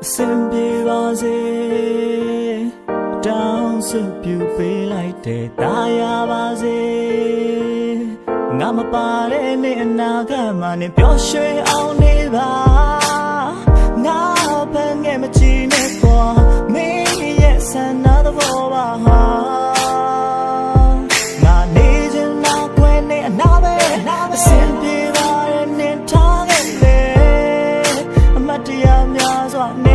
Simple was it down so beautiful like the Daya was it Nama pare ne naga mane pyoshe au neva Na penge machi ne kwa me yes another boba Na nijin na kwe ne nabe Simple was ne tangele Amatia myazwa ne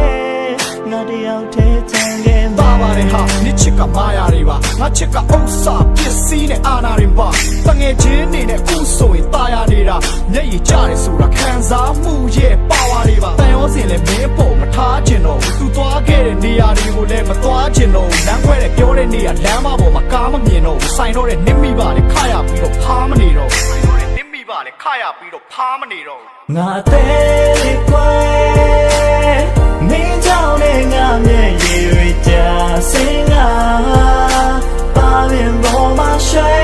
Baba ha, ni chika maya riba, na chika osa pisi ne ana rimba. Tange jini ne uso in taya nira, nyai jari sura kanza muye bawa riba. Tayo zile mepo matha jino, tu toa kere niya ribu le matwa jino. Nangwe le kyore niya lama bo makama mieno. Saino re nimi ba le kaya piro pamani ro. Saino re nimi ba le kaya piro pamani ro. Nga te li kwe. Min chao ne nga mye ye ri ja sing a ba bin bo ma shwe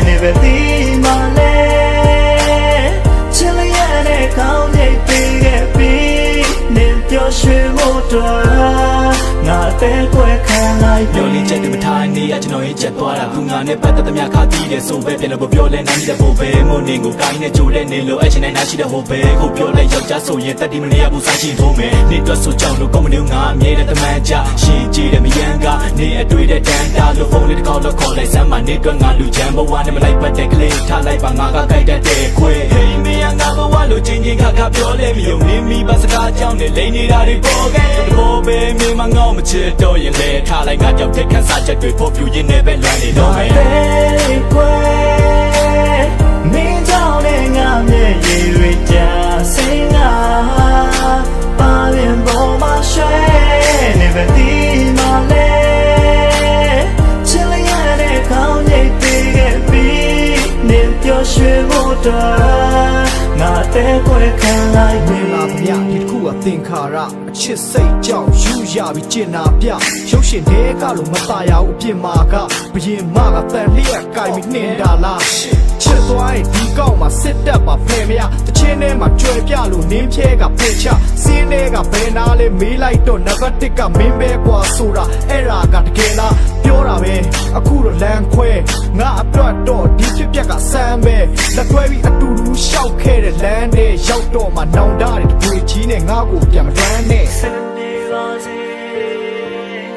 ne be ti ma le chili ya ne kaung nyai pi ge pi ne pyo shwe mo twa nga te kwe khan laiပြောလေးချက်တွေမထားနေရကျွန်တော်ရဲ့ချက်သွားတာသူငါနဲ့ပတ်သက်သမျှခါတီးတယ်ဆိုပဲပြန်လို့ပြောလဲနိုင်တဲ့ဘို့ပဲမို့နေကိုကိုင်းနဲ့ကြိုတဲ့နေလို့အချင်းနဲ့နားရှိတဲ့ဟိုပဲခုပြောလဲယောက်ျားဆိုရင်တက်တီမနေရဘူးစားရှိဖို့မယ်နေတွက်ဆိုကြောင်လို့ကောင်းမလို့ငါအမြဲတမ်းတမန်ကြရှင်းကြည့်တယ်မယန်းကနေအတွေ့တဲ့တန်တာလို့ဖုန်းလေးတစ်ခေါက်တော့ခေါ်လိုက်စမ်းမနေတွက်ငါလူချမ်းဘဝနဲ့မလိုက်ပတ်တဲ့ကလေးထားလိုက်ပါငါကကြိုက်တတ်တဲ့ခွေဟေးမင်းငါဘဝလို့ချင်းချင်းခါခါပြောလဲမျိုးမင်းမိပါစကားကြောင်းနဲ့လိန်နေတာတွေပေါ်ခဲ့ဘို့ပဲမင်းမငေါ့မချစ်တော့ရင်လဲထားလိုက်ငါကြောက်တဲ့ခန်းစားချက်တွေဖို့ပြူရင်းနဲ့ပဲလွမ်းနေတော့မယ် Min chao ne nga mye ye ri ja sing a ba bin bo ma shwe ne be ti ma le chili ya ne kaung nyai pi ge pi ne pyo shwe mo twa nga te kwe khan lai လာဗျာဒီတစ်ခုကသင်္ခါရအချစ်စိတ်ကြောင့်ယူရပြီးကျင်နာပြရုပ်ရှင်တွေကလို့မตายရဘူးအပြင်မှာကဘရင်မကတန်လျက်ကင်ပြီးနှင်တာလားချစ်သွားရင်ဒီကောက်မှာစစ်တပ်မှာဖယ်မရတချင်းထဲမှာကြွယ်ပြလို့နင်းဖြဲကဖေချစင်းတွေကဘယ်နာလဲမေးလိုက်တော့နံပါတ်1ကမင်းပဲကွာဆိုတာအဲ့ဒါကတကယ်လားပြောတာပဲအခုတော့လမ်းခွဲငါအတွက်တော့ဒီဖြစ်ပျက်ကဆမ်းပဲလက်တွဲပြီးအတူတူရှောက်ခဲ့တဲ့လမ်းတွေရောက်တော့မှနောင်တတဲ့တွေကြီးနဲ့ငါ့ကိုပြန်မတွန်းနဲ့ Simple was it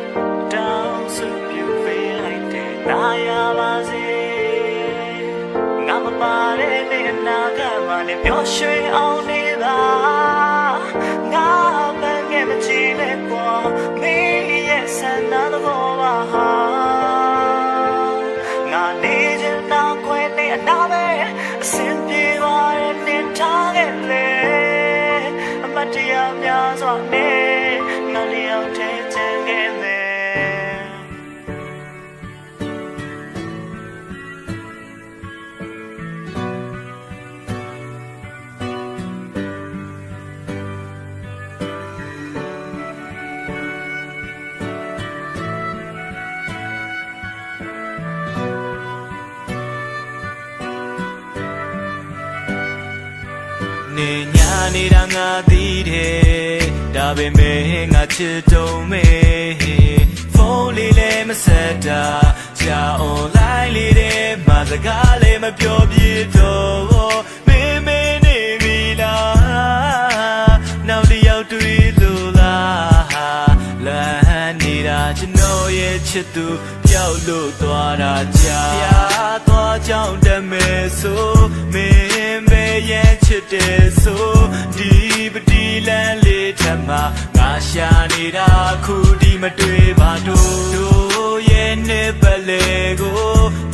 down so beautiful like that Daya was it nga ma pare ne naga mane pyo shwe au ne ba nga ban ge ma chi le kwa me yes another boba nga ne jin na kwe ne na be simple was it ne ta ge le Amatia myazwa ne nga le out te chen ge meနေညာနေတာငါသိတယ်ဒါပေမဲ့ငါချစ်တုံးမေဖုန်းလေးလည်းမဆက်တာကြာ online လေးတည်းမှာစကားလည်းမပြောပြတော့မင်းနေပြီလားနောက်တစ်ယောက်တွေ့လို့လားလမ်းနေတာကျွန်တော်ရဲ့ချစ်သူပျောက်လို့သွားတာကြာသွားကြောင်းတမဲဆိုမင်းပဲရဲ့ချစ်တယ်ဆိုဒီပတိလန်းလေးထမငါရှာနေတာခုဒီမတွေ့ပါတို့ရဲ့နှစ်ပလဲကို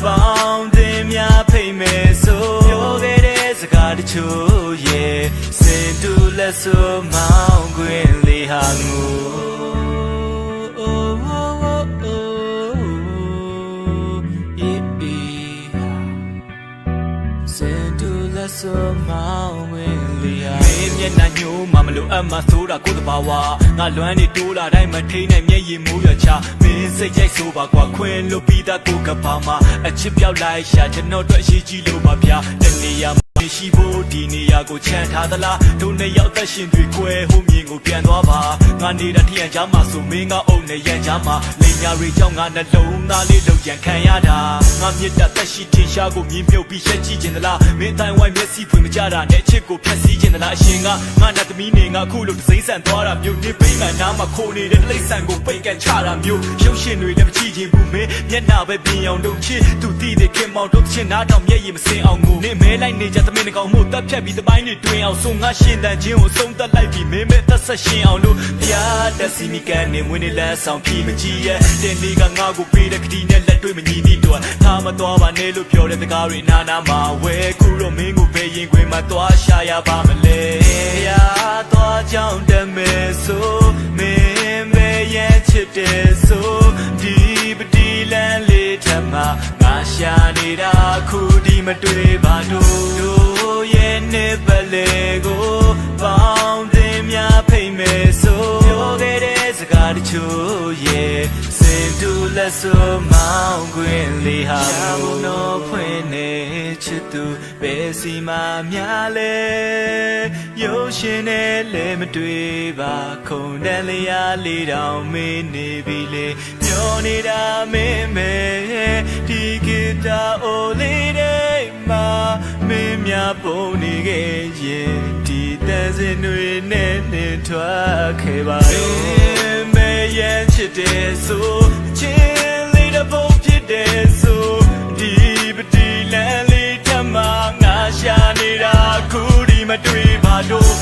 ပေါင်းတင်များဖိတ်မယ်ဆိုပြောခဲ့တဲ့စကားတချို့ရဲ့စင်တူလက်ဆိုမောင်းခွင်လေးဟာငိုso mau when lia meမျက်နှာညိုးမှမလို့အမှဆိုတာကိုယ်တဘာဝငါလွမ်းနေတိုးလာတိုင်းမထိန်နိုင်မျက်ရည်မိုးရချမင်းစိတ်ကြိုက်ဆိုပါကွာခွင်လို့ပြီးသားကိုကဘာမှာအချစ်ပြောက်လိုက်ရှာကျွန်တော်တို့အရေးကြီးလို့ပါဗျာတနေရာ ရှိဖို့ဒီနေရာကိုချမ်းထားသလားတို့နဲ့ရောက်သက်ရှင်တွေကွယ်ဟိုမြင်ကိုပြန်သွားပါငါနေတာထီရန်ချားမှာဆိုမင်းကအုပ်နဲ့ရန်ချားမှာလိမ်ညာတွေကြောင့်ငါနှလုံးသားလေးလုံချန်ခံရတာငါမြစ်တာသက်ရှိထင်ရှားကိုမြင်မြုပ်ပြီးရှက်ကြည့်ခြင်းသလားမင်းအတိုင်းဝိုင်းမျက်စိဖွင့်မကြတာနဲ့ချစ်ကိုဖျက်ဆီးခြင်းသလားအရှင်ကငါနဲ့သမီးနေငါခုလိုစိမ့်ဆန်သွားတာမျိုးနေပိတ်မှန်နားမှာခိုးနေတဲ့လိမ့်ဆန်ကိုပိတ်ကန်ချတာမျိုးရုပ်ရှင်တွေလည်းမကြည့်ခြင်းဘူးမင်းမျက်နှာပဲပြင်အောင်လုပ်ချစ်သူတည်တဲ့ခင်မောင်တို့ချင်နားတောင်မျက်ရည်မစင်အောင်ကိုနေမဲလိုက်နေကြသမင်းကောင်မှုတက်ဖြတ်ပြီးသပိုင်းတွေတွင်အောင်ဆိုငါရှင်တန်ခြင်းကိုဆုံးသက်လိုက်ပြီးမင်းမဲ့သက်ဆက်ရှင်အောင်လို့ဘုရားတက်စီမီကန်နေမွေးနေလက်ဆောင်ဖြီးမကြည့်ရဲ့တင်ဒီကငါကိုပေးတဲ့ခတီနဲ့လက်တွေ့မညီသည့်တော့ထားမသွားပါနဲ့လို့ပြောတဲ့တကားတွေနာနာမှာဝဲခုတော့မင်းကိုပဲရင်ခွင်မှာသွားရှာရပါမလဲရာသွားကြောင်းတမဲဆိုမင်းပဲရဲ့ချစ်တယ်ဆိုဒီပတိလန်းလေးထမငါရှာနေတာခုဒီမတွေ့ပါတို့ရဲ့နေပလေကိုပေါင်းတင်များဖိတ်မယ်ဆိုပြောခဲ့တဲ့စကားတချို့ရဲ့စင်တူလက်ဆိုမောင်းခွင်လေးဟာဘုံတော်ဖွင့်နေချစ်သူပဲစီမများလဲရုပ်ရှင်နဲ့လည်းမတွေ့ပါခုန်တန်လျာလေးတောင်မေးနေပြီလေမျောနေတာမင်းမဲဒီဂီတာအိုလေးတွေမှာမင်းများပုံနေခဲ့ရင်ဒီတန်စင်တွေနဲ့နှင်ထွက်ခဲ့ပါတော့မဲရဲ့ချစ်တယ်ဆိုချင်းလေးတစ်ပုံဖြစ်တယ်ဆိုဒီပတိလန်းလေးထမငါရှာနေတာခုဒီမတွေ့ပါတို့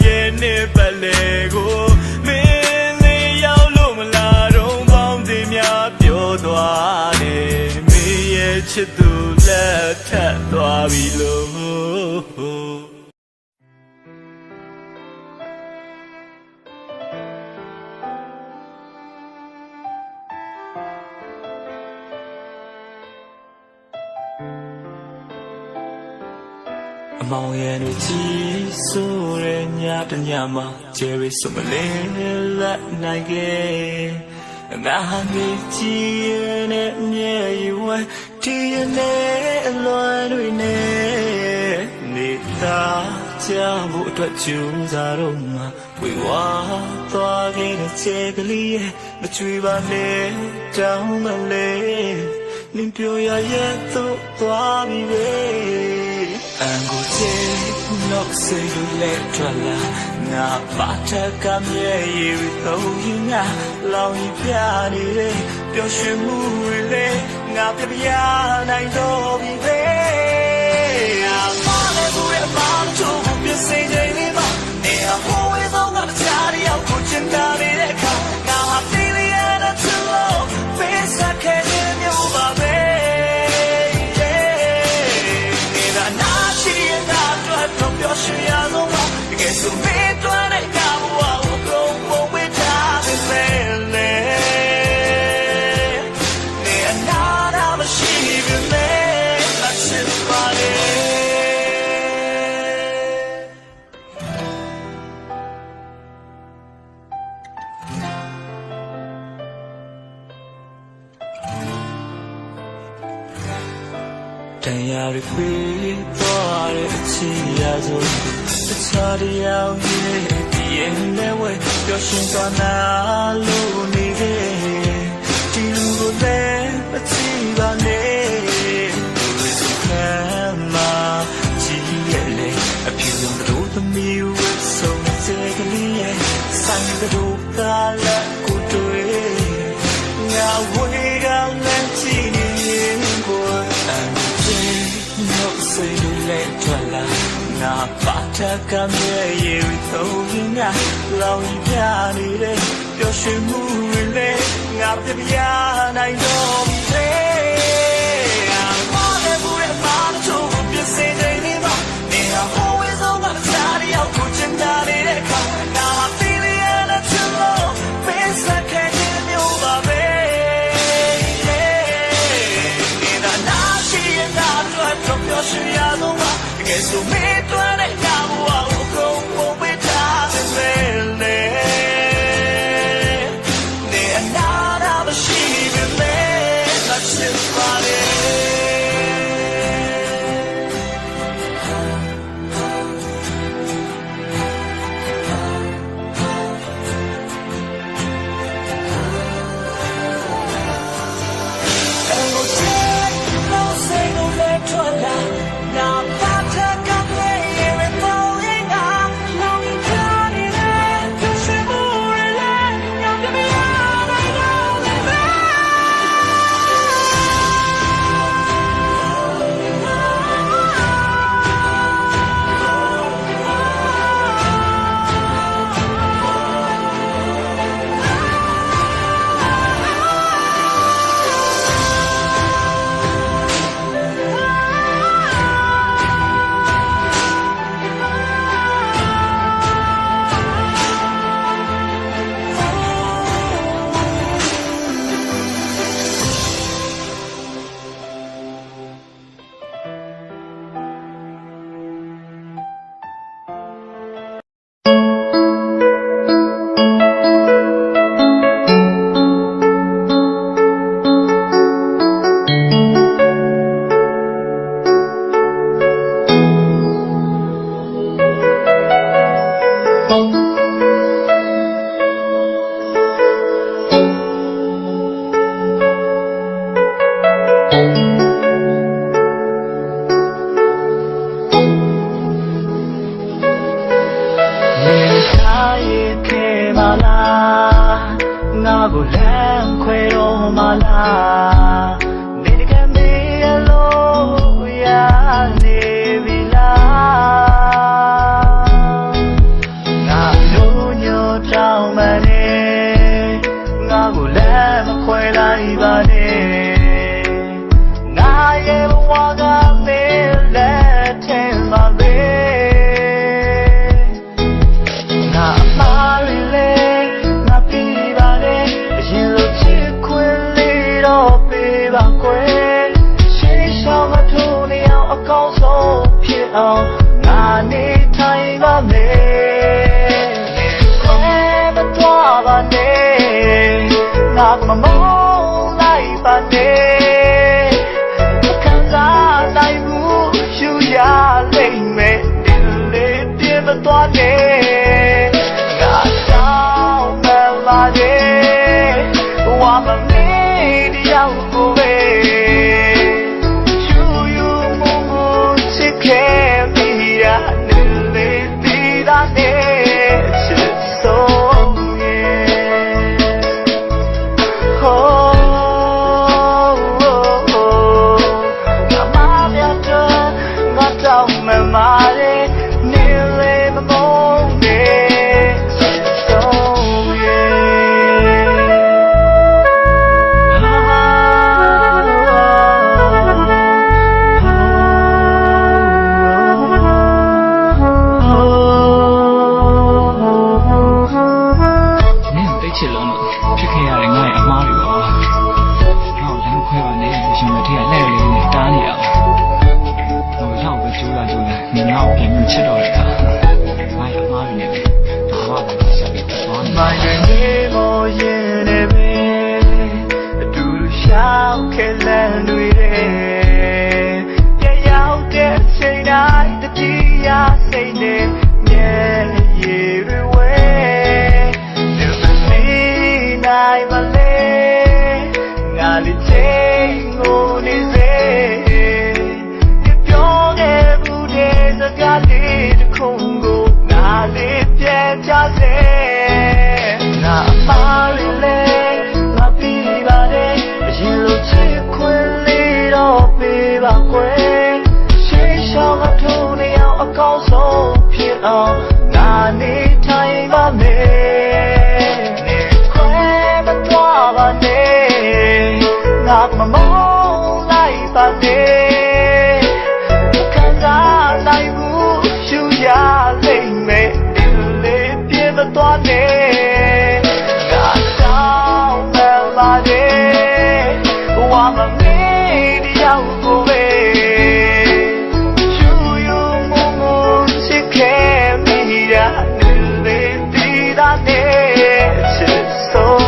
ရဲ့နေပလေကိုမင်းလေးရောက်လို့မလာတော့ပေါင်းတင်များပြောသွားတယ်မင်းရဲ့ချစ်သူလက်ထပ်သွားပြီလို့အမောင်ရဲ့တွေကြီးဆိုးတဲ့ညတညမှာဂျယ်ရီဆိုမလေးလက်နိုင်ခဲ့ငါဟာနေကြည့်နဲ့မြဲရွယ်ဒီနဲ့အလွန်တွေနဲ့နေတာချာဖို့အတွက်ကြိုးစားတော့မှဝေဝါသွားခဲ့တဲ့ချက်ကလေးရဲ့မချွေပါနဲ့တောင်းမလေးနင်ပြောရရဲ့တော့သွားပြီပဲAngote no say you let twala na pataka mye yi tho yin na long yi pya ni le pyo shwin mu le nga pya nai do bi be ma le bu ya ma to bu say jai ni ma ne ha ho we so nga cha ri yaw ko chin da ni de kha na ha ti li ya na to face a ke ni myo ba beပြောရှင်ရလို့ပါတကယ်ဆိုမင်းတို့နဲ့ကဘဝကိုကုန်ဖို့ဝိထားပဲလေနေအနာတာမရှိဘူးလေလက်ချစ်ပါလေတရားတွေပြေးသွားတဲ့အချီရစို့တခြားတရားရဲ့ဒီရဲ့နဲ့ဝဲပျော်ရွှင်သွားနာလို့နေခဲ့ဒီလူကိုလည်းမချီပါနဲ့လူစခံမှာကြည့်ရလေအပြည့်စုံတို့သမီးဝတ်ဆုံးတဲ့ကလေးရဲ့ဆိုင်တို့ကလည်းကိုတွေ့ငါဝေးကလည်းကြည့်နေကိုno say you let twala na pataka mye yi tho yin na long yi pya ni de pyo shwin mu le nga pya nai do bi le ma le bu ya ma to bi say dai ni ma ne ha ho we so ma cha ri yaw ko chin da ni de kha na ha feel ya na to face a ke ni myo ba beပြောရှင်ရလို့ပါတကယ်ဆိုမင်းတို့နဲ့ညဘဝကိုကုန်ဖို့ဝိထားပဲလေနေအနာတာမရှိဘူးလေ ကိုလမ်းခွဲတော့မလားနေကမေးလို့ရနေပြီလားငါတို့ညတောင်းမနေငါကိုလမ်းမခွဲလိုက်ပါနဲ့ငါရဲ့ဘဝကမေးလက်ထဲမှာပဲငါအမှားလေငါပြီးပါတယ်အရင်လိုချစ်ခွင့်လေးတော့ပေးပါကွယ်ရှေးရှောင်းမထိုးနေအောင်အကောင်းဆုံးဖြစ်အောင်ငါနေထိုင်ပါမယ်ခွဲမသွားပါနဲ့ငါမမောင်းလိုက်ပါနဲ့မခံစားနိုင်ဘူးရှူရလိမ့်မယ်ဒီလေးပြမသွားနဲ့ငါတောင်းမလာနဲ့ဝါမမေးတရားကိုပဲရှူယူမှုချစ်ခဲ့မိတာဒီလေးဒီတာနဲ့ချစ်ဆုံးချစ်လုံးလို့ဖြစ်ခဲ့ရတဲ့ငါ့ရဲ့အမားတွေပါငါ့ကိုလမ်းခွဲပါနဲ့ရှင်မထေးကလက်လေးနဲ့တားနေအောင်ဟိုရောက်ပဲကြိုးလာငါ့ကိုပြန်ချစ်တော့တယ်ငါ့ရဲ့အမားတွေနဲ့ဘာမှမဆက်ပြီးသွားနေ မိုင်းနေမောရင်နေပဲအတူတူရှောက်ခဲလန်းတွေတဲ့ရောက်တဲ့အချိန်တိုင်းတတိယစိတ်နဲ့မျက်ရည်တွေဝဲနိုင်မလဲငါလေးချိန်ကိုနေစေပြောခဲ့ဘူးတဲ့စကားလေးတစ်ခုကိုငါလေးပြန်ချစေငါအမှားလေးငါပြီးပါတယ်အရင်လိုချစ်ခွင့်လေးတော့ပေးပါကွယ်ရှေးရှောင်းကထိုးနေအောင်အကောင်းဆုံးဖြစ်အောင်ငါနေထိုင်ပါမယ်ငါမမောင်းလိုက်ပါနဲ့ခံစားနိုင်ဘူးရှူရလိမ့်မယ်ဒီလေးပြမသွားနဲ့ငါတောင်းမလာနဲ့ဝါမမေးတရားကိုပဲရှူယူမှုချစ်ခဲ့မိတာဒီလေးဒီတာနဲ့ချစ်ဆုံး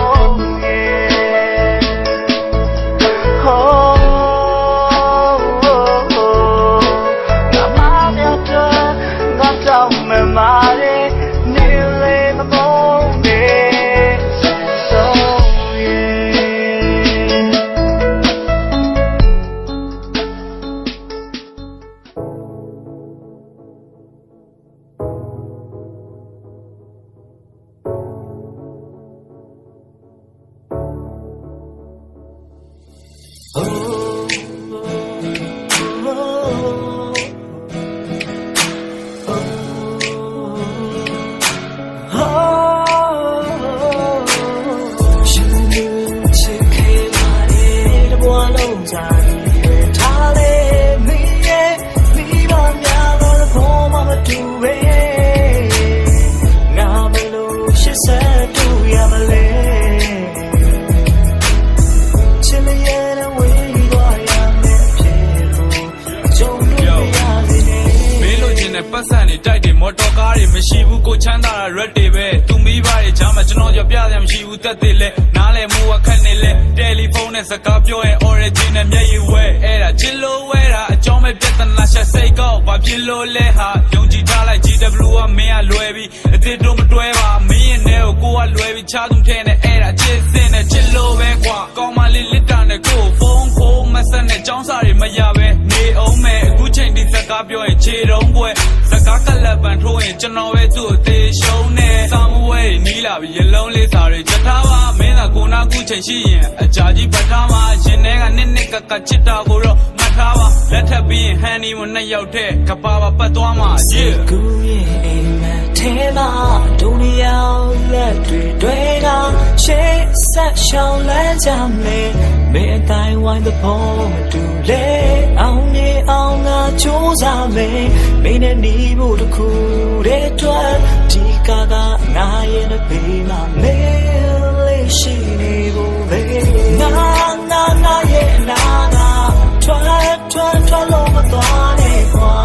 ပတ်စံနေတိုက်တယ်မော်တော်ကားတွေမရှိဘူးကိုချမ်းသာတာရက်တွေပဲသူမိဘတွေကြားမှာကျွန်တော်ကြော်ပြရမရှိဘူးတက်တယ်လဲနားလဲမိုးအခက်နေလဲတယ်လီဖုန်းနဲ့စကားပြောရင် origin နဲ့မျက်ရည်ဝဲအဲ့ဒါချစ်လို့ဝဲတာအကြောင်းမဲ့ပြဿနာရှာစိတ်ကောက်ဘာဖြစ်လို့လဲဟာယုံကြည်ထားလိုက် GW ကမင်းကလွယ်ပြီးအစ်တို့မတွဲပါမင်းရဲ့နဲ့ကိုကလွယ်ပြီးချားသူထဲနဲ့အဲ့ဒါချစ်စင်နဲ့ချစ်လို့ပဲကွာကောင်းမလေးလစ်တာနဲ့ကိုဖုန်းခိုးမဆက်နဲ့ចောင်းစာတွေမရပဲနေအောင်မဲ့အခုချိန်ဒီစကား ကားပြောရင်ခြေတုံးပွဲစကားကလပ်ပန်ထိုးရင်ကျွန်တော်ပဲသူ့အသေးရှုံးနေစာမဝဲနီးလာပြီးရလုံးလေးစာတွေချက်ထားပါမင်းသာကိုနာကူချိန်ရှိရင်အကြာကြီးဖတ်ထားမှာရင်ထဲကနှစ်ကချစ်တာကိုတော့မှတ်ထားပါလက်ထပ်ပြီးရင်ဟန်နီမနှစ်ယောက်တည်းကပါပါပတ်သွားမှာ ကူရဲ့အိမ်မက်ထဲမှာဒုနီယာလက်တွေကရှေ့ဆက်ရှောင်းလန်းကြမယ်မင်းအတိုင်းဝိုင်းတဲ့ပေါ်မတူလေအောင်မြေအောင်ငါကြိုးစားမယ်မင်းနဲ့နေဖို့တခုတည်းတွေ့ဒီကငါရဲ့ဘေးမှာမင်းလေးရှိနေဖို့ပဲငါရဲ့နာထွက်လို့မသွားနဲ့ကွာ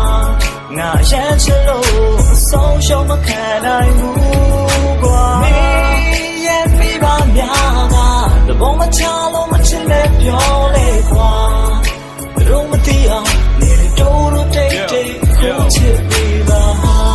ငါရမ်းချလို့အဆုံးရှုံးမခံနိုင်ဘူးကွာမင်းရဲ့မိဘများကတဘောမချလို့မချင်နဲ့ပြောလေကွာတို့မသိအောင်နေတို့တိတ်ကိုချစ်ပြီးပါ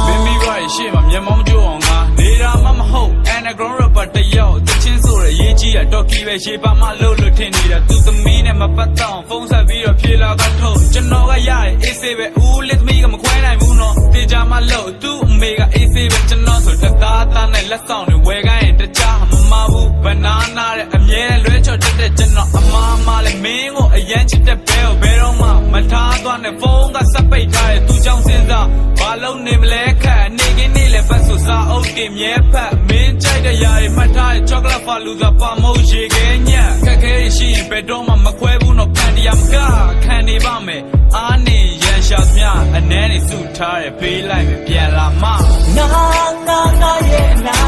မင်းမိဘရဲ့ရှေ့မှာမျက်မှောင်ကြိုးအောင်ငါနေတာမှမဟုတ် underground rapper တယောက်တချင်းဆိုရရေးကြီးရတော့ကြီးပဲရှေ့ပါမလို့ထင်နေတာသူသမီးနဲ့မပတ်တော့ဖုန်းဆက်ပြီးတော့ဖြေလာကထုတ်ကျွန်တော်ကရတယ်အေးဆေးပဲဦးလက်သမီးကမခွဲနိုင်ဘူးနော်တေချာမလို့သူ့အမေကအေးဆေးပဲကျွန်တော်ဆိုတသားနဲ့လက်ဆောင်တွေဝယ်ခိုင်းရင်တခြားမမဘူးဘနာနာတဲ့အမြဲလွဲချော်တက်ကျွန်တော်အမလည်းမင်းကိုအရန်ချစ်တဲ့ဘဲကိုဘဲတော့မှမထားသွားနဲ့ဖုန်းကစက်ပိတ်ထားတဲ့သူကြောင့်စဉ်းစားဘာလို့နေမလဲခက်နေကင်းနေလဲပတ်ဆိုစာအုပ်တင်မြဲဖက်မင်းကြိုက်တဲ့ຢာတွေမှတ်ထားတဲ့ chocolate ဖာလူသာပါမိုးရေခဲညက်ခက်ခဲရှိရင်ဘယ်တော့မှမခွဲဘူးနော်ခံတရားမကခံနေပါမယ်အားနေရန်ရှာသမျှအနည်းနေစုထားတဲ့ပေးလိုက်မယ်ပြန်လာမငါရဲ့နာ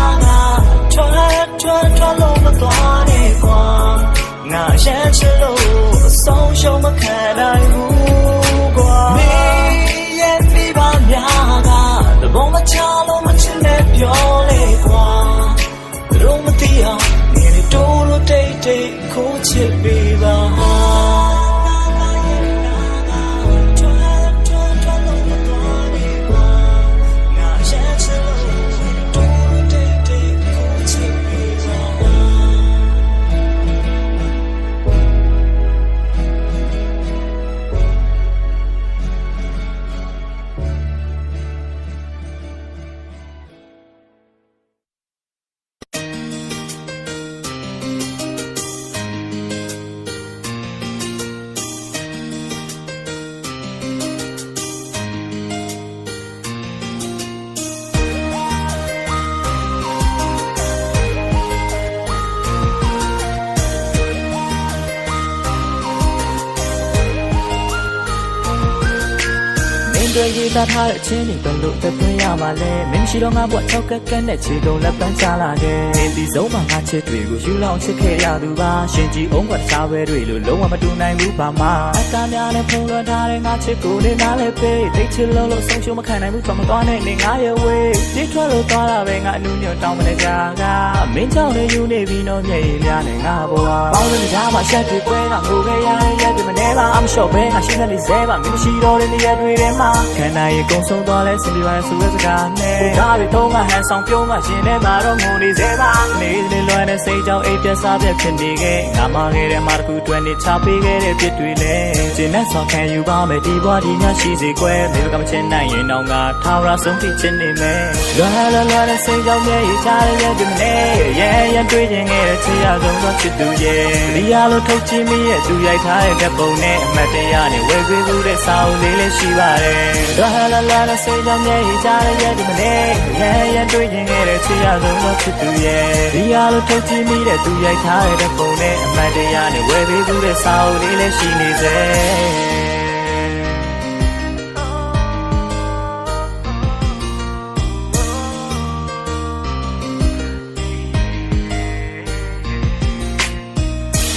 ထွက်လို့မသွားနဲ့ကွာငါရမ်းချလို့အဆုံးရှုံးမခံနိုင်ဘူးကွာမင်းရဲ့မိဘများကတဘောမချလို့မချင်နဲ့ပြောလေကွာတို့မသိအောင်နေတို့တိတ်ကိုချစ်ပြီးပါရေးသားထားတဲ့အချင်းတွေဘယ်လိုသက်သွင်းရမှာလဲမင်းရှိတော့ငါဘွား၆ကက်နဲ့ခြေကုန်လက်ပန်းချလာခဲ့ဒီဆုံးမှာငါချစ်တွေကိုယူလောင်ချစ်ခဲ့ရသူပါရှင်ကြီးအောင်ကတခြားပဲတွေလို့လုံးဝမတူနိုင်ဘူးပါမအကားများနဲ့ဖုံးလွှမ်းထားတဲ့ငါချစ်ကိုလေးနားလဲပေးတိတ်ချစ်လို့ဆုံးရှုံးမခံနိုင်ဘူးဆိုမသွားနဲ့နေငါရဲ့ဝေးတိတ်ထွက်လို့သွားတာပဲငါအနုညွတ်တောင်းမနေကြကမင်းကြောင့်လည်းယူနေပြီးတော့မျက်ရည်များနဲ့ငါဘွားပေါင်းလို့ကြားမှာရှက်တွေပွဲကငိုခဲ့ရတဲ့ရက်တွေမနေပါအမလျှော့ပဲငါရှင်းနေစဲပါမင်းမရှိတော့တဲ့နေရာတွေထဲမှာခန္ဓာရဲ့ကုံဆုံးသွားလဲစင်ပြပါဆိုတဲ့စကားနဲ့ဒါတွေတော့ငါဟန်ဆောင်ပြုံးမှရှင်ထဲမှာတော့ငိုနေစေပါနေလွယ်တဲ့စိတ်ကြောင့်အိပ်ပြတ်စားပြတ်ဖြစ်နေခဲ့ငါမခဲ့တဲ့မှာတစ်ခုတွင်နေချပေးခဲ့တဲ့ပြစ်တွေလဲကျင်းနဲ့ဆော်ခံယူပါမယ်ဒီဘွားဒီညရှိစေကွယ်ဒီကမချင်နိုင်ရင်တော့ငါထားရဆုံးဖြတ်ချင်နေမယ်လွယ်တဲ့စိတ်ကြောင့်မျက်ရည်ချရတဲ့ဒီမနေ့ရဲတွေးခြင်းခဲ့တဲ့ချစ်ရဆုံးသောချစ်သူရဲ့ဒီရလို့ထုတ်ချင်မိရဲ့သူရိုက်ထားတဲ့ဓာတ်ပုံနဲ့အမတ်တရားနဲ့ဝယ်ပေးမှုတဲ့စာအုပ်လေးလည်းရှိပါတယ်လာစိတ်ကြောင့်မျက်ရည်ချရတဲ့ဒီမနေ့ရဲတွေးခြင်းခဲ့တဲ့ချစ်ရဆုံးသောချစ်သူရဲ့ဒီရလို့ထုတ်ကြည့်မိတဲ့သူရိုက်ထားတဲ့ပုံနဲ့အမှန်တရားနဲ့ဝယ်ပေးမှုတဲ့စာအုပ်လေးလည်းရှိနေစေ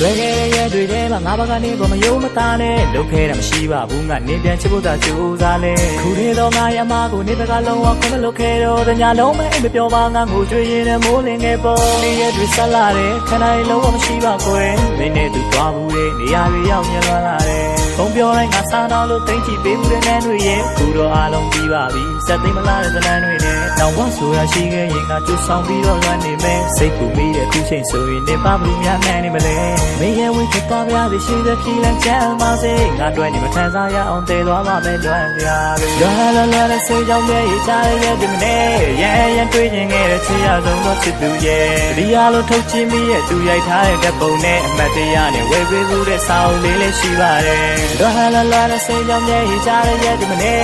တွေ့ခဲ့တဲ့ရက်တွေထဲမှာငါဘာကနေပေါ်မယုံမသားနဲ့လုပ်ခဲ့တာမရှိပါဘူးငါနေပြန်ချစ်ဖို့သာကြိုးစားလဲခုတည်းတော့ငါရဲ့အမားကိုနေဘက်ကလုံးဝခွင့်မလုပ်ခဲ့တော့တညာလုံးမအိမ်မပြောပါငါငိုကြွေးရင်လည်းမိုးလင်းခဲ့ပေါ်ဒီရက်တွေဆက်လာတယ်ခဏလေးလုံးဝမရှိပါခွဲမင်းနဲ့သူသွားဘူးလေနေရာတွေရောက်မြင်လာတယ် ဖုန်းပြောလိုက်ငါစားတော့လို့သိမ့်ချီပေးဘူးတဲ့နန်းတွေရဲ့ခုတော့အားလုံးပြီးပါပြီစက်သိမ့်မလားတဲ့ဇလန်းတွေနဲ့တောင်ဘဝဆိုရရှိခဲ့ရင်ငါကြိုးဆောင်ပြီးတော့လွမ်းနေမယ်စိတ်ပူပြီးတဲ့ခုချိန်ဆိုရင်နေပါဘူးများနိုင်နေမလဲမင်းရဲ့ဝိတ်သွားပြသည်ရှိတဲ့ဖြီးလန်းချမ်းပါစေငါတွေ့နေမထမ်းစားရအောင်တည်သွားပါမယ်လွမ်းပြားလွမ်းတဲ့စိတ်ကြောင့်ရဲ့ကြားရဲ့ဒီမနေ့ရဲတွေ့ရင်ခဲ့တဲ့ချစ်ရဆုံးသောချစ်သူရဲ့ဒီအားလုံးထုတ်ချင်းမိရဲ့သူရိုက်ထားတဲ့ဓာတ်ပုံနဲ့အမှတ်တရနဲ့ဝယ်ပေးမှုတဲ့စာအုပ်လေးလည်းရှိပါတယ်လွမ်းတဲ့စိတ်ကြောင့်ရဲ့ကြားရဲ့ဒီမနေ့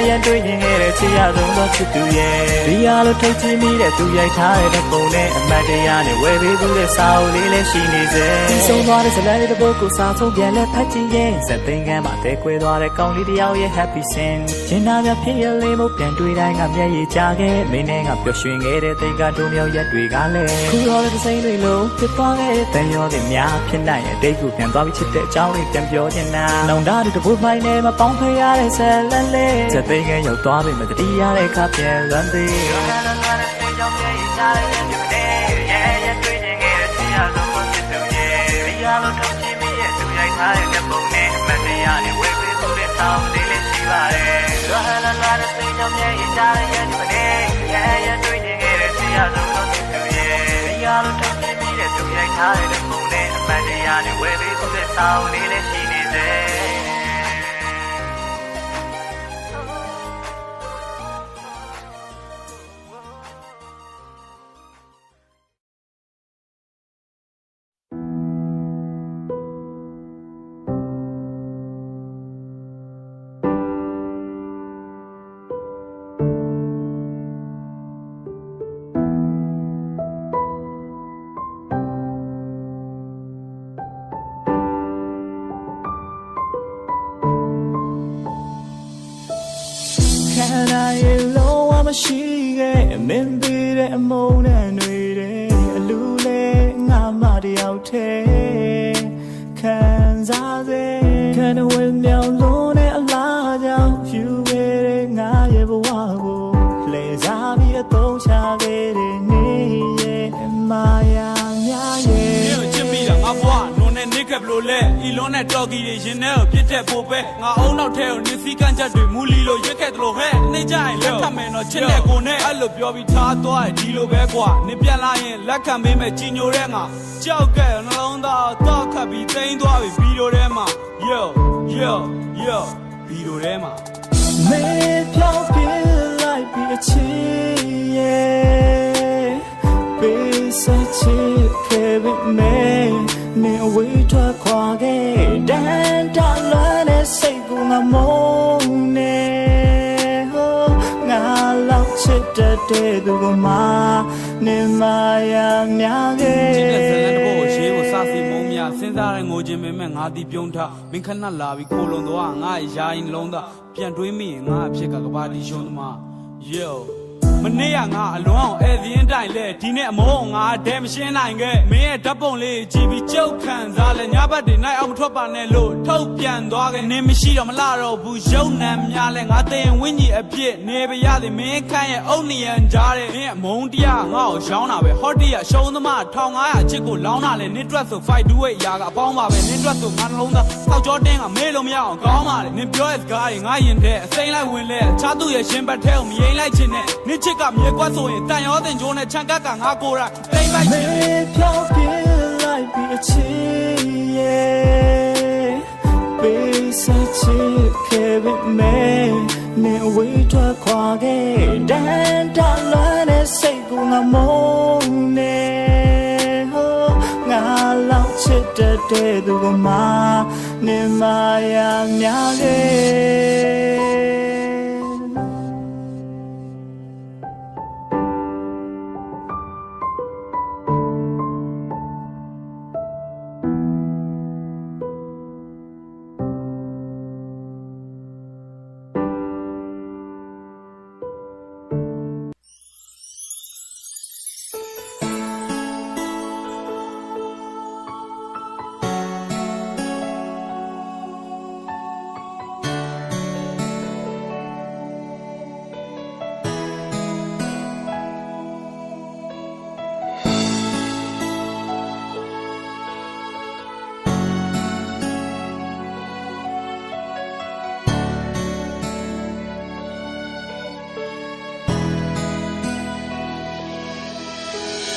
ရဲတွေ့ရင်ခဲ့တဲ့ချစ်ရဆုံးသောချစ်သူရဲ့ဒီအားလုံးထုတ်ချင်းမိတဲ့သူရိုက်ထားတဲ့ဓာတ်ပုံနဲ့အမှတ်တရနဲ့ဝယ်ပေးမှုတဲ့စာအုပ်လေးလည်းရှိနေစေဆုံးသွားတဲ့ဇလန်းလေးတစ်ပုဒ်ကိုစာဆုံးပြန်လဲဖတ်ကြည့်ရင်စက်သိန်းကမ်းမှာတဲခွဲသွားတဲ့ကောင်းလေးတစ်ယောက်ရဲ့ happy sin ရှင်နာများဖြစ်ရလေးမို့ပြန်တွေ့တိုင်းကမျက်ရည်ကျခဲ့မင်းနဲ့ငါပျော်ရွှင်ခဲ့တဲ့တိတ်ကတို့မြောက်ရက်တွေကလည်းခုတော့တဲ့စိမ့်တွေလုံးဖြစ်သွားခဲ့တဲ့တန်ရောတဲ့များဖြစ်နိုင်ရဲ့ဒိတ်ကိုပြန်သွားပြီးချစ်တဲ့အကြောင်းလေးပြန်ပြောချင်တာနောင်တတဲ့တပုတ်ဖိုင်းနဲ့မပေါင်းဖရတဲ့ဇလန်းလေးစက်သိန်းကမ်းရောက်သွားပြီမတတိရတဲ့ခါပြန်လွမ်းသေးအားလုံးထုတ်ကြည့်မိရဲ့သူရိုက်ထားတဲ့ဓာတ်ပုံနဲ့အမှတ်တရနဲ့ဝယ်ပေးဖို့တဲ့ဆောင်းလေးလည်းရှိပါတယ်။လွမ်းတဲ့စိတ်ကြောင့်ရဲ့ကြားရဲ့ဒီမနေ့ရဲတွေ့နေခဲ့တဲ့ဆရာဆုံးသောသူရဲ့အားလုံးထုတ်ကြည့်မိတဲ့သူရိုက်ထားတဲ့ဓာတ်ပုံနဲ့အမှတ်တရနဲ့ဝယ်ပေးဖို့တဲ့ဆောင်းလေးလည်းရှိနေစေ။ Can I alone I'm a she men be the moon and reading a lule ngama di out can zaze can win me alone a la down you wearing I ever walk play zabi a don't shag it in Maya နိကပ်လို့လဲအီလွန်နဲ့တော်ကီတွေရင်ထဲကိုပြစ်တဲ့ပိုပဲငါအုံနောက်ထဲကိုနစ်စီကန်းချက်တွေမူလီလို့ရွက်ခဲ့တယ်လို့ဟဲ့နေကြရင်လက်ခံမယ်တော့ချစ်တဲ့ကိုနဲ့အဲ့လိုပြောပြီးထားသွားတယ်ဒီလိုပဲကွာနေပြန်လာရင်လက်ခံပေးမယ်ကြီးညိုတဲ့ငါကြောက်ကဲနှလုံးသားတော့ခတ်ပြီးတိန်းသွားပြီဗီဒီယိုထဲမှာ yo ဗီဒီယိုထဲမှာမေဖြောင်းပြလိုက်ပြီးအချစ်ရဲ့ပေးဆက်ချစ်ခဲ့ပြီမေနေဝေးထွက်ခွာခဲ့တန်တလွမ်းတဲ့စိတ်ကိုငါမုန်းနေဟိုငါလောက်ချစ်တဲ့သူကမှနေမရမြခဲ့ချစ်တဲ့ဇလန်တစ်ပုဒ်ကိုရေးကိုစာစီမုံမြစဉ်းစားတဲ့ငိုခြင်းပဲမဲ့ငါတီပြုံးထားမင်းခဏလာပြီးခိုးလုံတော့ငါရာရင်လုံးသားပြန်တွေးမိရင်ငါအဖြစ်ကကဘာတီရှုံးသမား yo မနေ့ကငါအလွန်အောင်ဧည့်သည်အတိုင်းလဲဒီနေ့အမောငါဒဲမရှင်းနိုင်ခဲ့မင်းရဲ့ဓာတ်ပုံလေးကြည့်ပြီးကြောက်ခံစားလဲညဘက်တွေနိုင်အောင်မထွက်ပါနဲ့လို့ထုတ်ပြန်သွားခဲ့နင်းမရှိတော့မလာတော့ဘူးရုံနံများလဲငါတင်ဝင်းကြီးအပြစ်နေပါရသည်မင်းခန့်ရဲ့အုတ်နီယန်ကြားတဲ့နင်းအမုန်းတရားငါ့ကိုရောင်းတာပဲဟော့တီရရှုံးသမား1500အချစ်ကိုလောင်းတာလဲနင်းတွက်ဆို5 2 8ရာကအပေါင်းပါပဲနင်းတွက်ဆိုငါနှလုံးသားတောက်ကြောတင်းကမေးလို့မရအောင်ကောင်းပါလေနင်းပြောတဲ့စကားတွေငါရင်ထဲအစိမ့်လိုက်ဝင်လဲချားသူရဲ့ရှင်ဘတ်ထဲကိုမယိမ့်လိုက်ချင်နဲ့နင်းချစ်ကမြေကွက်ဆိုရင်တန်ရောတင်ကျိုးနဲ့ခြံကက်ကငါကိုယ်တိုင်တိမ့်လိုက်ချင်ဖြောင်းပြလိုက်ပြီးအချစ်ရဲ့ပေးဆက်ချစ်ခဲ့ပြီမေနေဝေးထွက်ခွာခဲ့တန်တလွမ်းတဲ့စိတ်ကိုငါမုန်းနေဟိုငါလောက်ချစ်တဲ့သူကမှနေမရမြခဲ့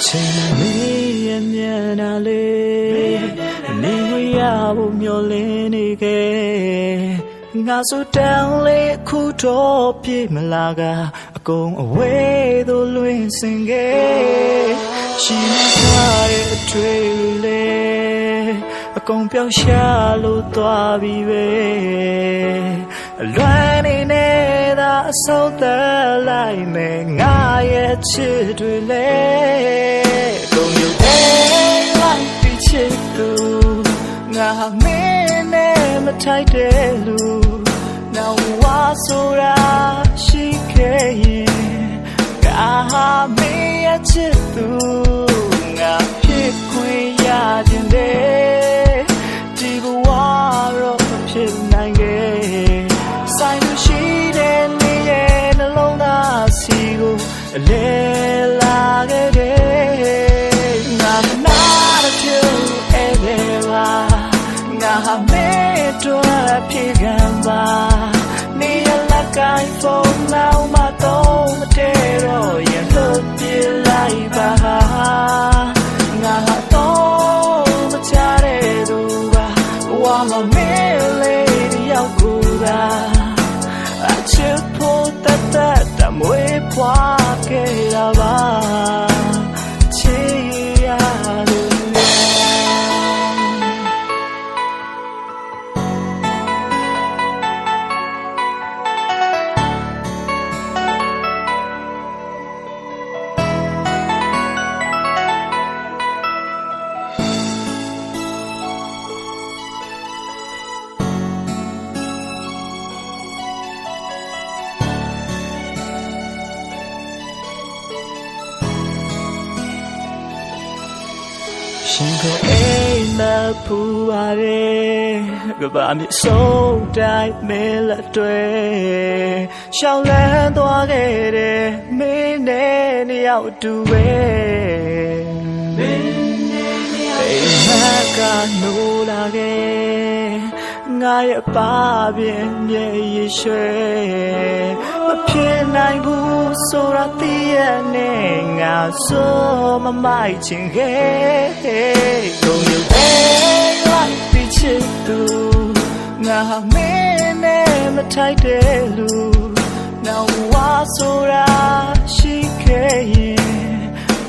ချိန်မရမြနာလေနေဝရဖို့မျောလင်းနေခဲ့ငါဆိုတောင်းလေခုတော့ပြေမလာကအကုန်အဝေးသို့လွင်စင်ခဲ့ရှိမထားတဲ့အတွေ့လေအကုန်ပြောင်းရှာလို့သွားပြီပဲလွမ်းနေနေတာအဆုံးသတ်လိုက်မယ်ငါရဲ့ချစ်တွေလေကုန်ရုပ်တဲ့လိုက်ပြီးချစ်သူငါမင်းနဲ့မထိုက်တဲ့လူနောက်ဝါဆိုတာရှိခဲ့ရင်ငါမင်းရဲ့ချစ်သူငါဖြစ်ခွင့်ရခြင်းတဲ့ဒီဘဝတော့မဖြစ်နိုင်ခဲ့ဆိုင်လို့ရှိတဲ့နေရဲ့နှလုံးသားစီကိုအလဲလာခဲ့တယ်ငါမနာတဲ့သူအဲ့ဒီပါငါမဲတော့ဖြစ်ခံပါနေရလက်ကိုင်းဖုန်းနောက်မှတော့မတည့်တော့ရင်လွတ်ပြလိုက်ပါငါတော့မချတဲ့သူပါဝါမမဲလေးတယောက်ကိုသာအချစ်ဖို့တတ်တမွေးဖွားခဲ့တာပါချစ်ရတယ်ရှင်ကိုအိမ်မဖူပါရဲကဘာမြဆုံးတိုင်းမဲလက်တွေရှောင်းလန်းသွားခဲ့တယ်မင်းနဲ့နှစ်ယောက်တူပဲမင်းနဲ့နှစ်ယောက်အိမ်မကနိုးလာခဲ့ငါရဲ့ပါပြင်းမြေရရွှဲမဖြစ်နိုင်ဘူးဆိုတာသိရနဲ့ငါဆိုမမိုက်ချင်ခဲ့ကုန်ရုပ်တဲ့လိုက်ပြီးချစ်သူငါမင်းနဲ့မထိုက်တဲ့လူနောက်ဝါဆိုတာရှိခဲ့ရင်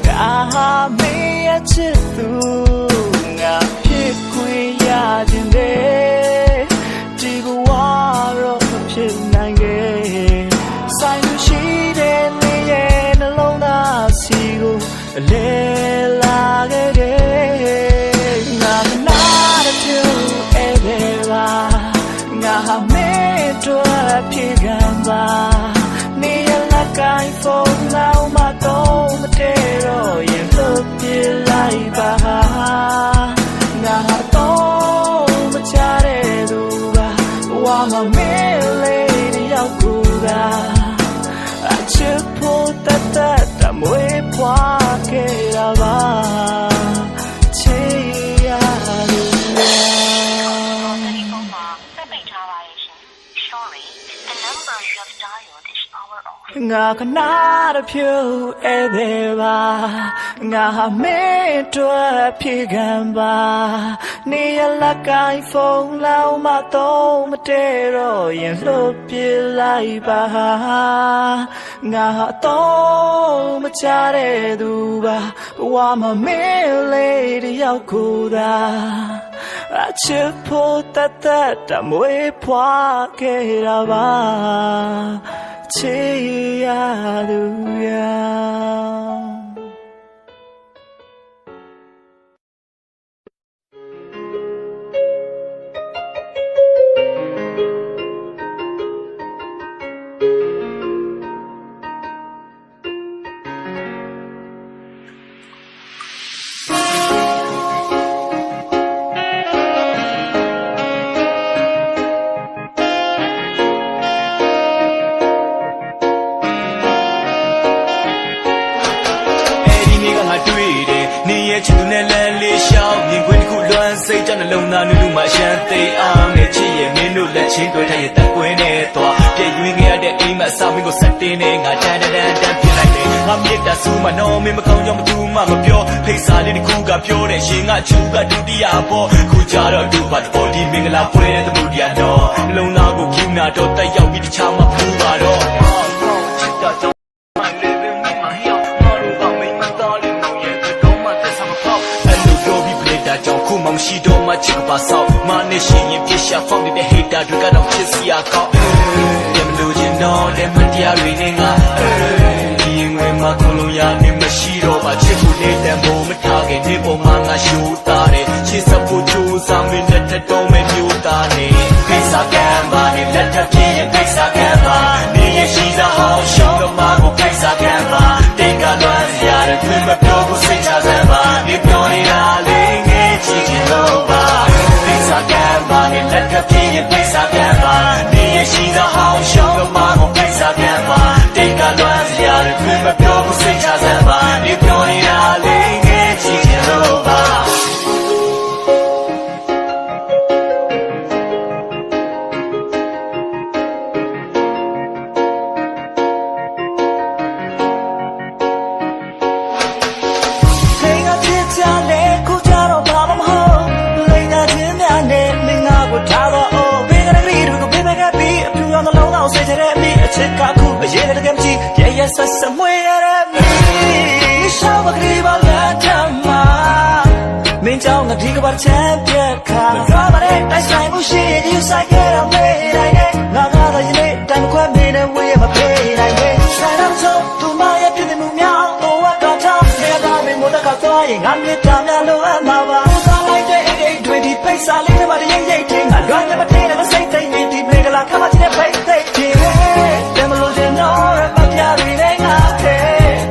ငါမင်းရဲ့ချစ်သူငါဖြစ်ခွင့်ရခြင်းတဲ့ဒီဘဝတော့မဖြစ်နိုင်ခဲ့ဆိုင်လို့ရှိတဲ့နေရဲ့နှလုံးသားစီကိုအလဲလာခဲ့တယ်ငါမနာတဲ့သူအဲ့ဒီပါငါမင်းတို့ဖြစ်ခံပါနေရလက်ကိုင်းဖုန်းနောက်မှတော့မတည့်တော့ရင်လွတ်ပြလိုက်ပါငါတော့မချတဲ့သူပါဝါမမဲလေးတယောက်ကိုသာအချစ်ဖို့တတ်တမွေးဖွားခဲ့တာပါချစ်ရတယ် Sorry, the number you have dialed is power off. ငါခနာတဖြူအဲ့ဒီပါငါမင်းတို့ဖြစ်ခံပါနေရလက်ကိုင်းဖုန်းလောက်မှတော့မတည့်တော့ရင်လွတ်ပြလိုက်ပါငါတော့မချတဲ့သူပါဘဝမှာမင်းလေးတယောက်ကိုသာအချစ်ဖို့တတ်တမွေးဖွားခဲ့တာပါချစ်ရသူရချစ်သူနဲ့လမ်းလေးရှောင်းမြင်ကွင်းတစ်ခုလွမ်းစိတ်ကြောင့်နှလုံးသားနုနုမှအရှမ်းသိအောင်နဲ့ချစ်ရဲ့မင်းတို့လက်ချင်းတွေ့ထားရဲ့တက်ကွင်းနဲ့သွားပြည့်ရွေးခဲ့ရတဲ့အိမ်မအဆောင်မင်းကိုဆက်တင်းနဲ့ငါတန်ဖြစ်လိုက်တယ်ငါ မြစ်တာစူးမနော်မင်းမကောင်းကြောင့်မတူမှမပြောဖိတ်စာလေးတစ်ခုကပြောတယ်ရှင်ကချူကဒုတိယပေါ်ခုကြတော့ဒုပါတော်ဒီမင်္ဂလာပွဲတဲ့သမုဒ္ဒရာတော်နှလုံးသားကိုကျူနာတော့တက်ရောက်ပြီးတခြားမဖူးပါတော့ချစ်တာကြောင့်မိုင်လေးပဲမိမဟျောက်မလို့ပါမိမသားလေးမျိုးရဲ့တော့မှသက်ဆောင်ဖောက်အဲ့လိုပြောပြီးပလက်တာကြောင့်ခုမှမရှိတော့မှချစ်ပါဆောက်မနဲ့ရှင်ရင်ပြရှာဖောက်နေတဲ့ hater တွေကတော့ချစ်စရာကောင်းတယ်မလို့ချင်တော့တဲ့မတရားတွေနဲ့ငါဒီငွေမှာခုလုံးရနေမရှိတော့ပါချစ်ဖို့နေတဲ့မိုးမထားခင်ဒီပုံမှာငါရှိုးသားတယ်ချစ်စဖို့ကြိုးစားမင်းလက်ထတော့မဲ့မျိုးသားနေကိစ္စကံပါနေလက်ထပြည့်ရဲ့ကိစ္စကံပါနေရရှိစားအောင်ရှုံးတော့မှာကိုကိစ္စကံပါတိတ်ကလွမ်းစရာတဲ့သူမပြောဘူးစိတ်ချစမ်းပါဒီပြောနေတာလေးငယ်ချစ်ချင်လို့ပါကိစ္စကံပါနေလက်ထပြည့်ရဲ့ကိစ္စကံပါနေရရှိစားအောင်ရှုံးတော့မှာကိုကိစ္စကံပါတိတ်ကလွမ်းစရာတဲ့သူမပြောဘူးစိတ်ချစမ်းပါဒီပြောနေတာလေးငယ်ချစ်ချင်လို့ပါချစ်ကခုအရေးတဲ့ကမ်းကြီးရရဆက်စမွေရတဲ့မီးရှောင်းမကလေးပါလက်ထမမင်းကြောင့်ငါဒီကပါချမ်းပြက်ခါဘာမလဲတိုက်ဆိုင်မှုရှိရင်ယူဆိုင်ခဲ့တော့မေးနိုင်တယ်ငါကတော့ယနေ့တိုင်ခွဲမင်းနဲ့ဝေးမဖေးနိုင်ဘူးဆိုင်တော့ဆုံးသူမရဲ့ပြည့်မှုများတော့ဝတ်တော့ထားနေရတာမင်းမတကသွားရင်ငါမြစ်တာများလို့အမှားပါစားလိုက်တဲ့820ပိတ်စာလေးနဲ့မှတရိမ့်ရိမ့်ထင်းငါလွမ်းနဲ့မထင်းနဲ့မစိတ်သိမ့်နေဒီမေကလာခမချင်တဲ့ဖိတ်သိမ့်တယ်တယ်မလို့တဲ့နော်ရမပြရီနဲ့ငါတဲ့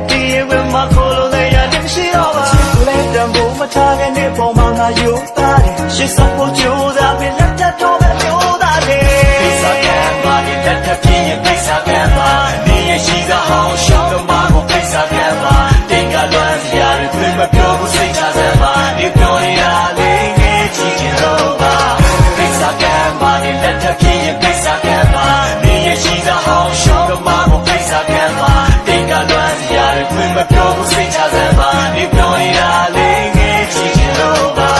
ဒီဝဲမှာခိုးလို့လည်းရတဲ့ရှိတော့ပါလဲတံဖို့မထားတဲ့နေပုံမှာငါယူသားတယ်ရှစ်စဖို့ကြိုးစားပြီးလက်ထတော့ပဲမျိုးသားတယ်ပိစာကံပါဒီလက်ထပြင်းရဲ့ပိစာကံပါနေရရှိစားအောင်ရှောင်းတော့မှာကိုပိစာကံပါတင်ကလွမ်းစရာတွေမပြောဘူးစိတ်ချစမ်းပါဒီပြောနေတာလေးငယ်ချစ်ချင်လို့ပါပိစာကံပါဒီလက်ထပြင်းရဲ့ပိစာကံပါနေရရှိစားအောင်ရှောင်းတော့မှာကိုပိစာကံပါတင်ကလွမ်းစရာတွေမပြောဘူးစိတ်ချစမ်းပါဒီပြောနေတာလေးငယ်ချစ်ချင်လို့ပါ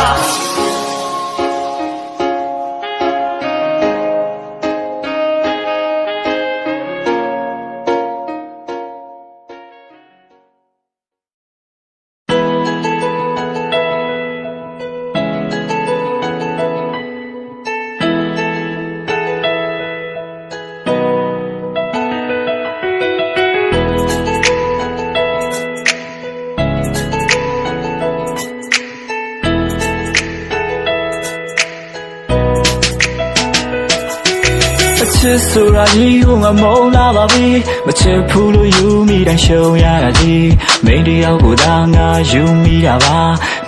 ချစ်ဆိုတာကြီးကိုငါမုန်းလာပါပြီမချစ်ဘူးလို့ယူမိတိုင်းရှုံးရတာကြီးမိန်တယောက်ကိုသာငါယူမိတာပါ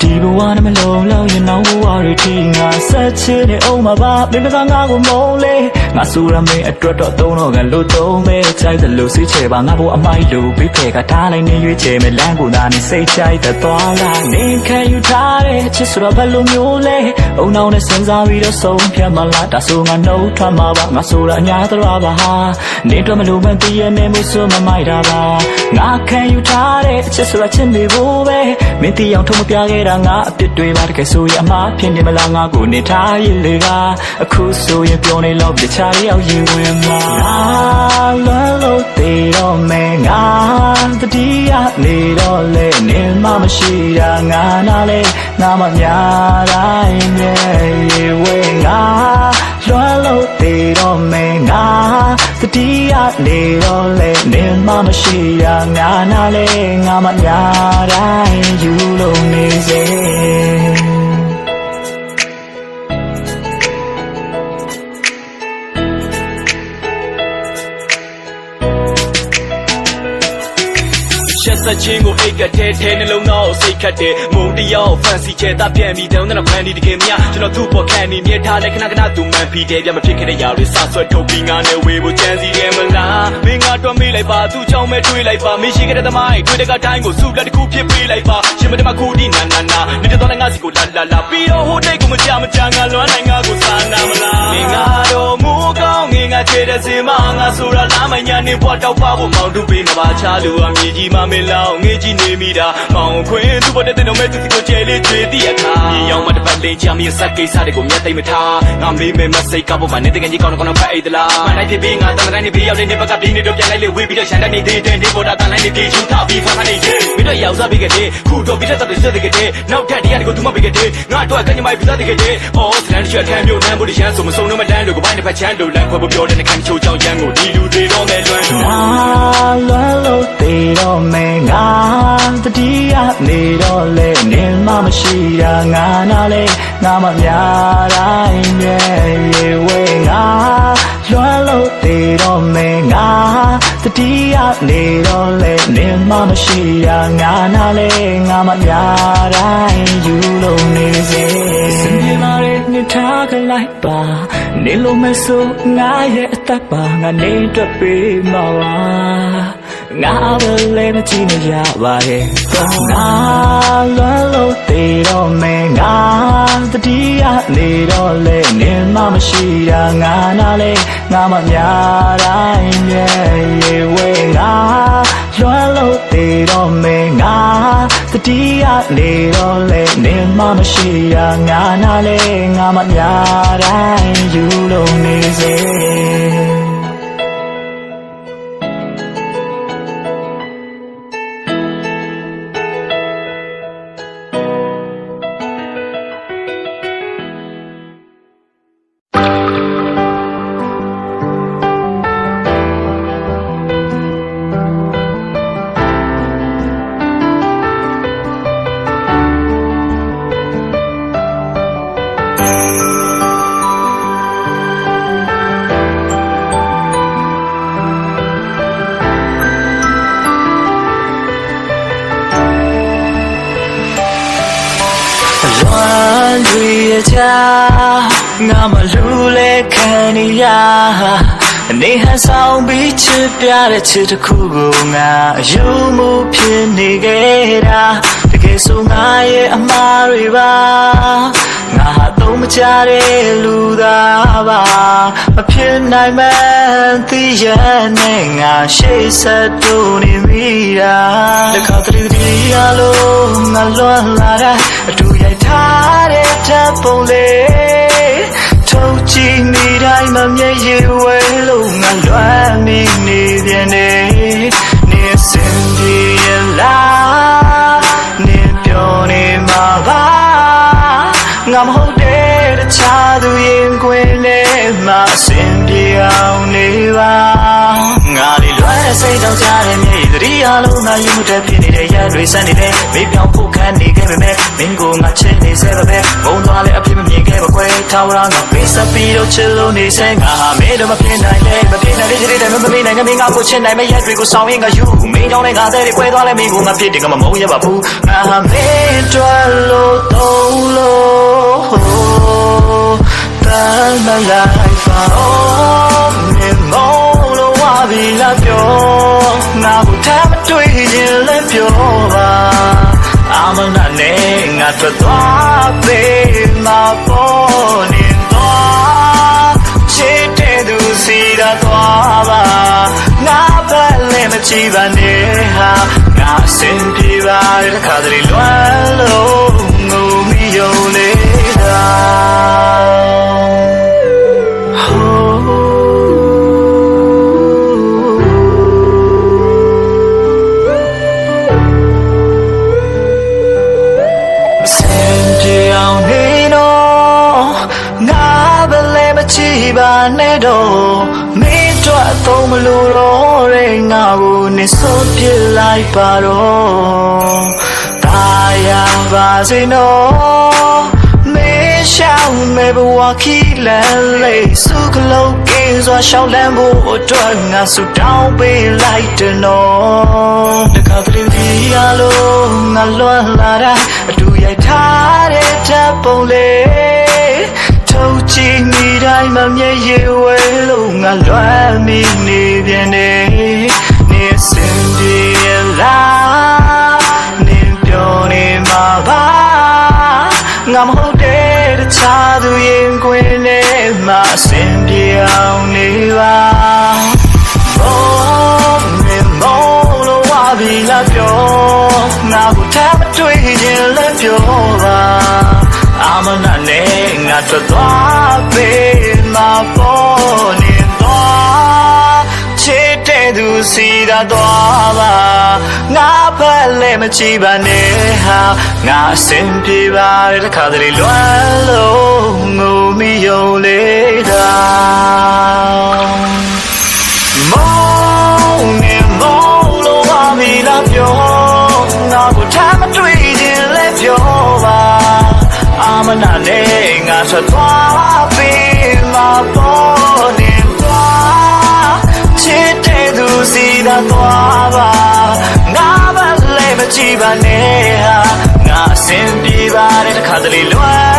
ဒီဘဝနဲ့မလုံးလုံးရင်နောက်ဘဝတွေထိငါဆက်ချစ်နေအောင်ပါမင်းကငါကိုမုန်းလေငါဆိုရမင်းအတွက်တော့သုံးတော့ကလို့သုံးမဲချိုက်တယ်လို့စိတ်ချပါငါဘဝအမိုက်လို့ပြီးဖဲကထားလိုက်နေရွေးချယ်မဲ့လမ်းကိုသာနေစိတ်ချိုက်တဲ့သွားလာနေခံယူထားတဲ့ချစ်ဆိုတာဘယ်လိုမျိုးလဲအုံနောက်နဲ့စဉ်းစားပြီးတော့ဆုံးဖြတ်မှလားဒါဆိုငါနှုတ်ထွက်မှာပါငါဆိုတာညာသလားပါဟာနေတော့မလို့မသိရနေမှုဆိုမမိုက်တာပါငါခံယူထားတဲ့ချစ်ဆိုတာချစ်နေဖို့ပဲမင်းတီအောင်ထုံးမပြခဲ့တာငါအပြစ်တွေပါတကယ်ဆိုရင်အမှားဖြစ်နေမလားငါကိုနေထားရလေကအခုဆိုရင်ပြောနေလို့တခြားရောက်ရင်ဝင်မှာငါလွမ်းလို့သေးတော့မယ်ငါတတိယနေတော့လေနေမှမရှိတာငါနာလေငါမများတိုင်းရဲ့ဝဲငါလွမ်းလို့သေးတော့မယ်ငါတတိယနေတော့လေနေမှမရှိတာငါနာလေငါမများတိုင်းယူလို့နေစေ ဆက်ချင်းကိုအိတ်ကထဲထဲနှလုံးသားကိုစိတ်ခတ်တယ်မုံတယောက်ဖန်စီချဲတာပြန်ပြီးတောင်းတဲ့ဖန်ဒီတကယ်မရကျွန်တော်သူ့ပေါ်ခံနေမြဲထားလဲခဏခဏသူမှန်ပြီးတယ်ပြမဖြစ်ခဲ့တဲ့ຢာတွေစဆွဲထုတ်ပြီးငါနဲ့ဝေဖို့ကြံစီတယ်မလားမင်းကတော့မေးလိုက်ပါသူ့ချောင်းမဲ့တွေးလိုက်ပါမင်းရှိခဲ့တဲ့သမိုင်းတွေးတဲ့ကတိုင်းကိုစုလက်တစ်ခုဖြစ်ပေးလိုက်ပါရှင်မတမခုဒီနာနာနာနေတဲ့တော့ငါစီကိုလာလာလာပြီးတော့ဟိုတိတ်ကိုမကြမကြငါလွမ်းနိုင်ငါကိုစာနာမလားမင်းကတော့မူကောင်းငင်ငါချေတဲ့စင်မငါဆိုတာလားမညာနေဘွားတောက်ပါဖို့မောင်တူပေးမှာပါချားလူအမြည်ကြီးမမေ င်လောင်ငေးကြီးနေမိတာမောင်ခွင်းသူ့ဘတဲ့တဲ့တော့မဲ့သူကိုကျဲလေးကျွေးတည်ရခါမြေရောင်မတပတ်လေးချမ်းမြေဆက်ကိစ္စတွေကိုမျက်သိမ့်မထားငါမေးမယ်မစိတ်ကပေါ်မှာနေတကယ်ကြီးကောင်းတော့ဖတ်အိတ်သလားမနိုင်ဖြစ်ပြီးငါတန်တိုင်းနေပြီးရောက်နေဘက်ကပြီးနေတော့ပြန်လိုက်လေဝေးပြီးတော့ရှန်တဲ့နေတဲ့နေပေါ်တာတန်လိုက်နေပြေချူထားပြီးဖမ်းနေတယ်ပြီးတော့ရောက်စားပြီးခဲ့တယ်ခုတော့ပြီးတဲ့တော့စစ်တဲ့ခဲ့တယ်နောက်ထပ်တရားတွေကိုသူမပြီးခဲ့တယ်ငါတော့ကညမိုက်ပြီးသားတဲ့ခဲ့တယ်အော်စတန်ချွတ်ခံမျိုးနန်းဖို့ရန်ဆိုမစုံတော့မတန်းလို့ကိုပိုင်းတစ်ဖက်ချမ်းလို့လမ်းခွဲဖို့ပြောတဲ့နှခမ်းချိုးချောင်းချမ်းကိုဒီလူတွေတော့မဲ့လွမ်းလို့ ငါလွမ်းလို့သေးတော့မယ်ငါတတိယနေတော့လေနေမှမရှိတာငါနာလေငါမများတိုင်းရဲ့ရေဝဲငါလွမ်းလို့သေးတော့မယ်ငါတတိယနေတော့လေနေမှမရှိတာငါနာလေငါမများတိုင်းယူလို့နေစေစင်ပြေလာတဲ့နှစ်ထားကလိုက်ပါနေလို့မဆိုငါရဲ့အသက်ပါငါနေအတွက်ပေးမှာပါငါပဲလည်းမကြည့်နေရပါရဲ့ငါလွမ်းလို့သေးတော့မယ်ငါတတိယနေတော့လေနေမှမရှိတာငါနာလေငါမများတိုင်းရဲ့ရေဝဲငါလွမ်းလို့သေးတော့မယ်ငါတတိယနေတော့လေနေမှမရှိတာငါနာလေငါမများတိုင်းယူလို့နေစေလူရဲ့ချာငါမလူလဲခံနေရနေဟန်ဆောင်ပြီးချစ်ပြတဲ့ချစ်တစ်ခုကိုငါအယုံမှုဖြစ်နေခဲ့တာတကယ်ဆိုငါရဲ့အမှားတွေပါငါဟာသုံးမချတဲ့လူသားပါမဖြစ်နိုင်မှန်းသိရနဲ့ငါရှေ့ဆက်တိုးနေမိတာတစ်ခါတည်းတည်းရလို့ငါလွမ်းလာတဲ့အတူရိုက်ထားတဲ့ဓာတ်ပုံလေးထုတ်ကြည့်နေတိုင်းမမျက်ရည်ဝဲလို့ငါလွမ်းနေနေပြန်နေနေစင်ပြေလာနေပြောနေမှာပါငါမဟုတ်တဲ့တခြားသူရင်ခွင်နဲ့မှအစင်ပြေအောင်နေပါငါလေးလွမ်းစိတ်တောင်ကြတဲ့မြေသတိအလုံးငါယူတဲ့ဖြစ်နေတဲ့ရတွေစမ်းနေတဲ့မေးပြောင်းဖို့ခံနေခဲ့ပေမဲ့မင်းကိုငါချစ်နေစေပါပဲဘုံသွားလဲအဖြစ်မမြင်ခဲ့ပါခွဲထားဝရငါပေးစပြီးတော့ချစ်လို့နေစဲငါဟာမင်းတို့မဖြစ်နိုင်လေမဖြစ်နိုင်တဲ့စိတ်တွေမမေးနိုင်မင်းငါကိုချစ်နိုင်မဲ့ရတွေကိုဆောင်ရင်ငါယူမင်းကြောင့်လည်းငါတဲ့တွေခွဲသွားလဲမင်းကိုငါဖြစ်တယ်ကမမုန်းရပါဘူးငါဟာမင်းတို့လို့တော့လို့တမ်းမလိုက်ပါမင်းမောလို့ဝါပြီးလာပြောငါကိုထမ်းမတွေ့ရင်လည်းပြောပါအမနာနဲ့ငါသွားပေးမှာပေါ်နေတော့ချစ်တဲ့သူစီတာသွားပါငါပဲလည်းမကြည့်ပါနဲ့ဟာငါအစင်ပြေပါတဲ့ခါတည်းလွမ်းလို့ငုံမိယုံနေတာကြည့်ပါနဲ့တော့မင်းတို့အသုံးမလို့တော့တဲ့ငါကိုနေဆိုပြလိုက်ပါတော့တာယာပါစေနော်မင်းရှောင်းမဲ့ဘဝခီလန်လေးစုကလုံးကင်းစွာရှောင်းလန်းဖို့အတွက်ငါဆူတောင်းပေးလိုက်တယ်နော်တခါတည်းဒီရလို့ငါလွမ်းလာတာအတူရိုက်ထားတဲ့ဓာတ်ပုံလေးထုတ်ကြည့်နေတိုင်းမမျက်ရည်ဝဲလို့ငါလွမ်းမိနေပြန်နေနေစင်ပြေလာနေပြောနေမှာပါငါမဟုတ်တဲ့တခြားသူရင်ခွင်နဲ့မှအစင်ပြေအောင်နေပါမောလို့ဝါ ပြီလားပြောငါကိုထပ်မတွေ့ရင်လည်းပြောပါအမနာနဲ့ငါထွက်သွားပေးမှာပေါ်နေတော့ချစ်တဲ့သူစီတာသွားပါငါဖက်လည်းမချီပါနဲ့ဟာငါအဆင်ပြေပါတယ်တစ်ခါတလေလွမ်းလို့ငိုမိယုံလေးတာမောင်နေမောင်လို့ပါပြီလားပြောငါကိုထမ်းမတွေ့ခြင်းလည်းပြောပါအမနာနဲ့ငါထွက်သွားပေးမှာပေါ်နေသွားချစ်တဲ့သူစီတာသွားပါငါမလဲမကြည့်ပါနဲ့ဟာငါအဆင်ပြေပါတယ်တစ်ခါတလေလွမ်း